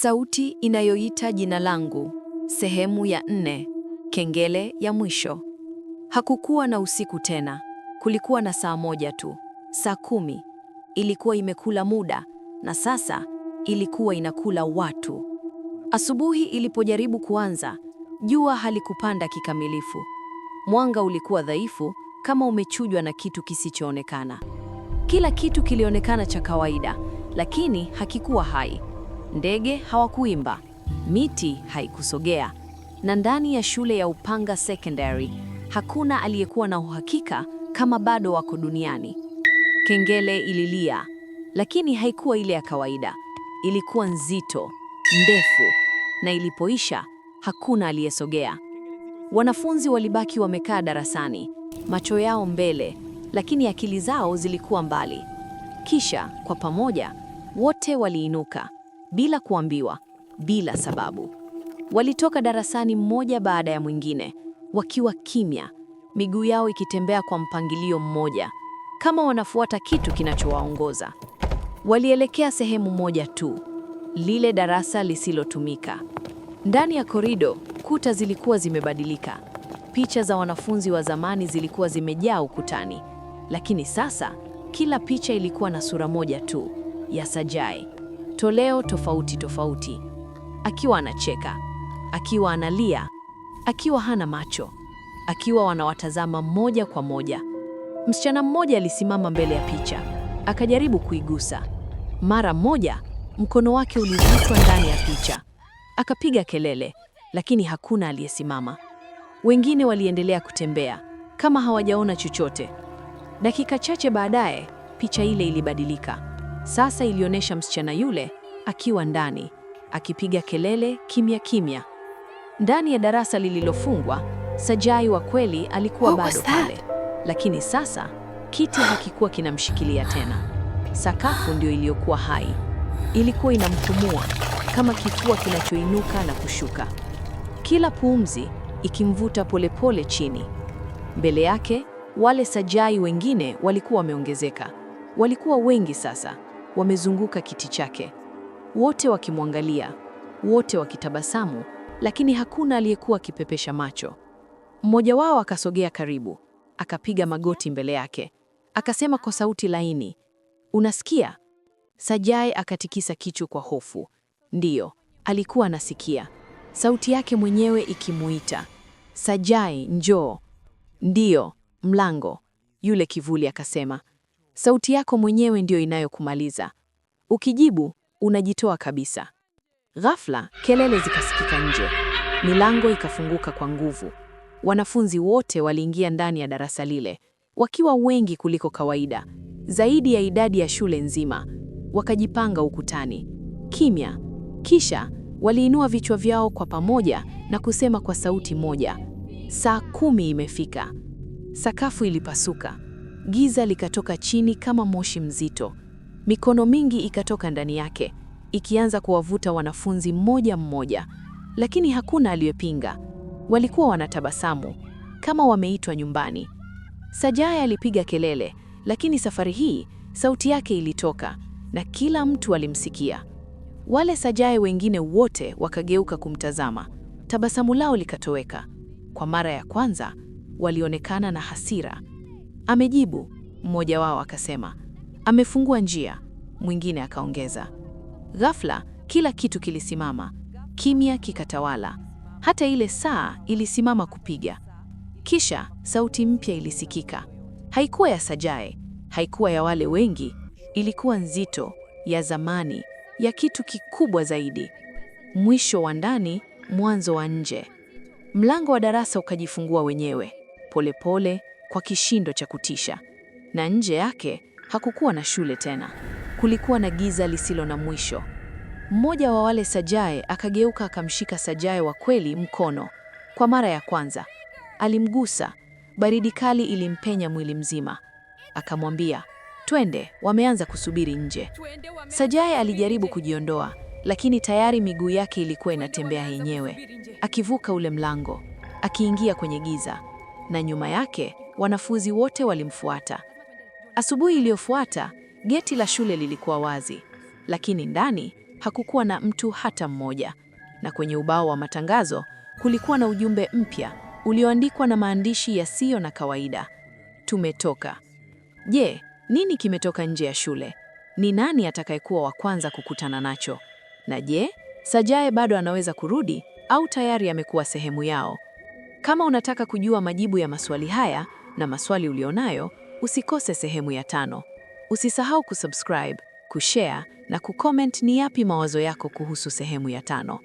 Sauti inayoita jina langu, sehemu ya 4, kengele ya mwisho. Hakukuwa na usiku tena, kulikuwa na saa moja tu, saa 10. Ilikuwa imekula muda, na sasa ilikuwa inakula watu. Asubuhi ilipojaribu kuanza, jua halikupanda kikamilifu. Mwanga ulikuwa dhaifu, kama umechujwa na kitu kisichoonekana. Kila kitu kilionekana cha kawaida, lakini hakikuwa hai. Ndege hawakuimba, miti haikusogea, na ndani ya shule ya Upanga Secondary hakuna aliyekuwa na uhakika kama bado wako duniani. Kengele ililia, lakini haikuwa ile ya kawaida. Ilikuwa nzito, ndefu, na ilipoisha hakuna aliyesogea. Wanafunzi walibaki wamekaa darasani, macho yao mbele, lakini akili zao zilikuwa mbali. Kisha kwa pamoja wote waliinuka. Bila kuambiwa, bila sababu. Walitoka darasani mmoja baada ya mwingine, wakiwa kimya, miguu yao ikitembea kwa mpangilio mmoja, kama wanafuata kitu kinachowaongoza. Walielekea sehemu moja tu, lile darasa lisilotumika. Ndani ya korido, kuta zilikuwa zimebadilika. Picha za wanafunzi wa zamani zilikuwa zimejaa ukutani, lakini sasa kila picha ilikuwa na sura moja tu, ya Sajai. Toleo tofauti tofauti, akiwa anacheka, akiwa analia, akiwa hana macho, akiwa wanawatazama moja kwa moja. Msichana mmoja alisimama mbele ya picha, akajaribu kuigusa. Mara moja, mkono wake ulivutwa ndani ya picha. Akapiga kelele, lakini hakuna aliyesimama. Wengine waliendelea kutembea, kama hawajaona chochote. Dakika chache baadaye, picha ile ilibadilika. Sasa ilionyesha msichana yule akiwa ndani, akipiga kelele kimya kimya. Ndani ya darasa lililofungwa, Sajai wa kweli alikuwa bado pale, lakini sasa kiti hakikuwa kinamshikilia tena. Sakafu ndio iliyokuwa hai. Ilikuwa inampumua kama kifua kinachoinuka na kushuka, kila pumzi ikimvuta polepole chini. Mbele yake, wale Sajai wengine walikuwa wameongezeka. Walikuwa wengi sasa, wamezunguka kiti chake, wote wakimwangalia, wote wakitabasamu, lakini hakuna aliyekuwa akipepesha macho. Mmoja wao akasogea karibu, akapiga magoti mbele yake, akasema kwa sauti laini, "Unasikia?" Sajai akatikisa kichwa kwa hofu. Ndiyo, alikuwa anasikia. Sauti yake mwenyewe ikimuita, "Sajai, njoo." "Ndiyo, mlango." Yule kivuli akasema, "Sauti yako mwenyewe ndio inayokumaliza. Ukijibu, unajitoa kabisa." Ghafla, kelele zikasikika nje. Milango ikafunguka kwa nguvu. Wanafunzi wote waliingia ndani ya darasa lile, wakiwa wengi kuliko kawaida, zaidi ya idadi ya shule nzima. Wakajipanga ukutani, kimya. Kisha, waliinua vichwa vyao kwa pamoja na kusema kwa sauti moja, "Saa 10 imefika." Sakafu ilipasuka. Giza likatoka chini kama moshi mzito. Mikono mingi ikatoka ndani yake, ikianza kuwavuta wanafunzi mmoja mmoja, lakini hakuna aliyepinga. Walikuwa wanatabasamu, kama wameitwa nyumbani. Sajai alipiga kelele, lakini safari hii sauti yake ilitoka, na kila mtu alimsikia. Wale Sajai wengine wote wakageuka kumtazama. Tabasamu lao likatoweka. Kwa mara ya kwanza, walionekana na hasira. "Amejibu," mmoja wao akasema. "Amefungua njia," mwingine akaongeza. Ghafla, kila kitu kilisimama. Kimya kikatawala. Hata ile saa ilisimama kupiga. Kisha, sauti mpya ilisikika. Haikuwa ya Sajai, haikuwa ya wale wengi. Ilikuwa nzito, ya zamani, ya kitu kikubwa zaidi. Mwisho wa ndani, mwanzo wa nje. Mlango wa darasa ukajifungua wenyewe, polepole, kwa kishindo cha kutisha. Na nje yake hakukuwa na shule tena. Kulikuwa na giza lisilo na mwisho. Mmoja wa wale Sajai akageuka akamshika Sajai wa kweli mkono. Kwa mara ya kwanza alimgusa. Baridi kali ilimpenya mwili mzima. Akamwambia, "Twende, wameanza kusubiri nje." Sajai alijaribu kujiondoa, lakini tayari miguu yake ilikuwa inatembea yenyewe, akivuka ule mlango, akiingia kwenye giza, na nyuma yake wanafunzi wote walimfuata. Asubuhi iliyofuata, geti la shule lilikuwa wazi, lakini ndani hakukuwa na mtu hata mmoja. Na kwenye ubao wa matangazo kulikuwa na ujumbe mpya ulioandikwa na maandishi yasiyo na kawaida. Tumetoka. Je, nini kimetoka nje ya shule? Ni nani atakayekuwa wa kwanza kukutana nacho? Na je, Sajae bado anaweza kurudi au tayari amekuwa sehemu yao? Kama unataka kujua majibu ya maswali haya na maswali ulionayo, usikose sehemu ya 5. Usisahau kusubscribe, kushare na kucomment ni yapi mawazo yako kuhusu sehemu ya 5.